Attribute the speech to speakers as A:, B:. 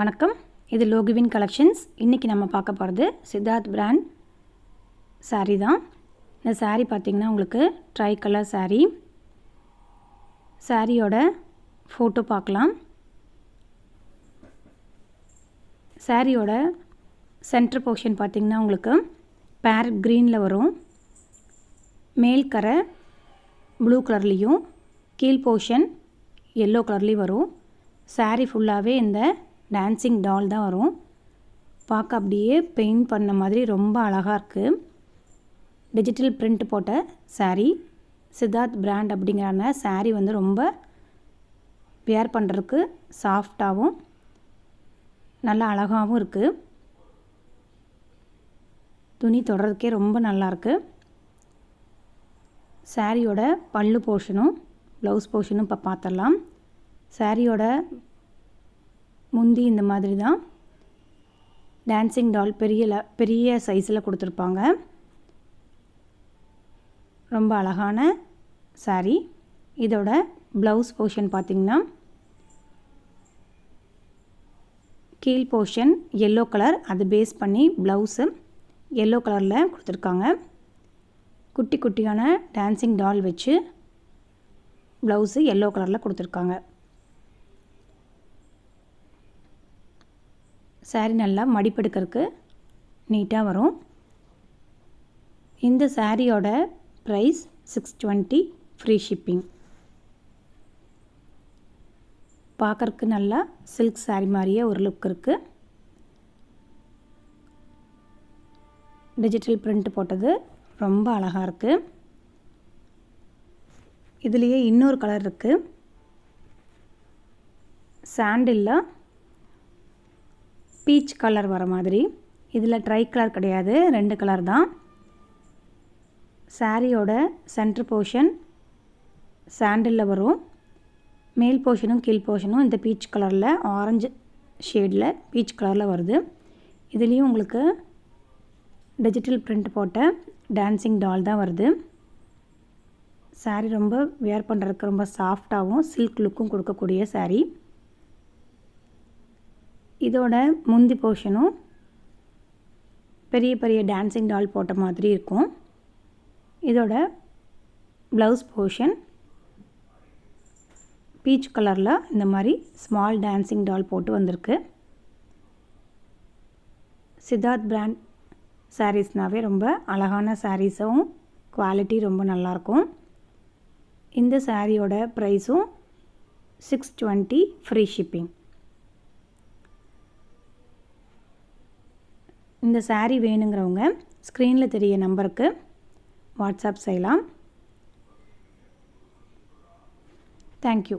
A: வணக்கம், இது லோகுவின் கலெக்ஷன்ஸ். இன்றைக்கி நம்ம பார்க்க போகிறது சித்தார்த் பிராண்ட் சாரீ தான். இந்த சாரீ பார்த்திங்கன்னா உங்களுக்கு ட்ரை கலர் சாரீ. சாரியோட ஃபோட்டோ பார்க்கலாம். சாரியோட சென்டர் போர்ஷன் பார்த்திங்கன்னா உங்களுக்கு பேரட் க்ரீனில் வரும். மேல் கரை ப்ளூ கலர்லேயும் கீழ் போர்ஷன் எல்லோ கலர்லேயும் வரும். சாரீ ஃபுல்லாகவே இந்த டான்சிங் டால் தான் வரும். பார்க்க அப்படியே பெயிண்ட் பண்ண மாதிரி ரொம்ப அழகாக இருக்குது. டிஜிட்டல் பிரிண்ட் போட்ட சாரீ. சித்தார்த் பிராண்ட் அப்படிங்கிறான சாரீ வந்து ரொம்ப வியர் பண்ணுறதுக்கு சாஃப்டாகவும் நல்லா அழகாகவும் இருக்குது. துணி தொடறதுக்கே ரொம்ப நல்லாயிருக்கு. சாரியோட பல்லு போர்ஷனும் ப்ளவுஸ் போர்ஷனும் இப்போ பார்த்துடலாம். சாரியோட முந்தி இந்த மாதிரி தான் டான்சிங் டால் பெரிய சைஸில் கொடுத்துருப்பாங்க. ரொம்ப அழகான சாரீ. இதோட ப்ளவுஸ் போர்ஷன் பார்த்திங்கன்னா கீழ் போர்ஷன் எல்லோ கலர், அது பேஸ் பண்ணி ப்ளவுஸு எல்லோ கலரில் கொடுத்துருக்காங்க. குட்டி குட்டியான டான்சிங் டால் வச்சு ப்ளவுஸு எல்லோ கலரில் கொடுத்துருக்காங்க. சாரீ நல்லா மடிப்பெடுக்கிறதுக்கு நீட்டாக வரும். இந்த சாரியோட ப்ரைஸ் 620, ஃப்ரீ ஷிப்பிங். பார்க்குறக்கு நல்லா சில்க் சாரீ மாதிரியே ஒரு லுக் இருக்குது. டிஜிட்டல் பிரிண்ட் போட்டது ரொம்ப அழகாக இருக்குது. இதுலேயே இன்னொரு கலர் இருக்குது. சாண்டில் பீச் கலர் வர மாதிரி. இதில் ட்ரை கலர் கிடையாது, 2 கலர் தான். சாரியோட சென்டர் போர்ஷன் சாண்டிலில் வரும். மேல் போர்ஷனும் கீழ் போர்ஷனும் இந்த பீச் கலரில், ஆரஞ்சு ஷேடில் பீச் கலரில் வருது. இதுலேயும் உங்களுக்கு டிஜிட்டல் பிரிண்ட் போட்ட டான்சிங் டால் தான் வருது. சாரீ ரொம்ப வியர் பண்ணுறதுக்கு ரொம்ப சாஃப்டாகவும் சில்க் லுக்கும் கொடுக்கக்கூடிய சாரீ. இதோட முந்தி போர்ஷனும் பெரிய பெரிய டான்சிங் டால் போட்ட மாதிரி இருக்கும். இதோட ப்ளவுஸ் போர்ஷன் பீச் கலரில் இந்த மாதிரி ஸ்மால் டான்சிங் டால் போட்டு வந்திருக்கு. சித்தார்த் பிராண்ட் சாரீஸ்னாவே ரொம்ப அழகான சாரீஸும் குவாலிட்டி ரொம்ப நல்லாயிருக்கும். இந்த சாரியோட ப்ரைஸும் 620, ஃப்ரீ ஷிப்பிங். இந்த சாரீ வேணுங்கிறவங்க ஸ்க்ரீனில் தெரிய நம்பருக்கு வாட்ஸ்அப் செய்யலாம். தேங்க்யூ.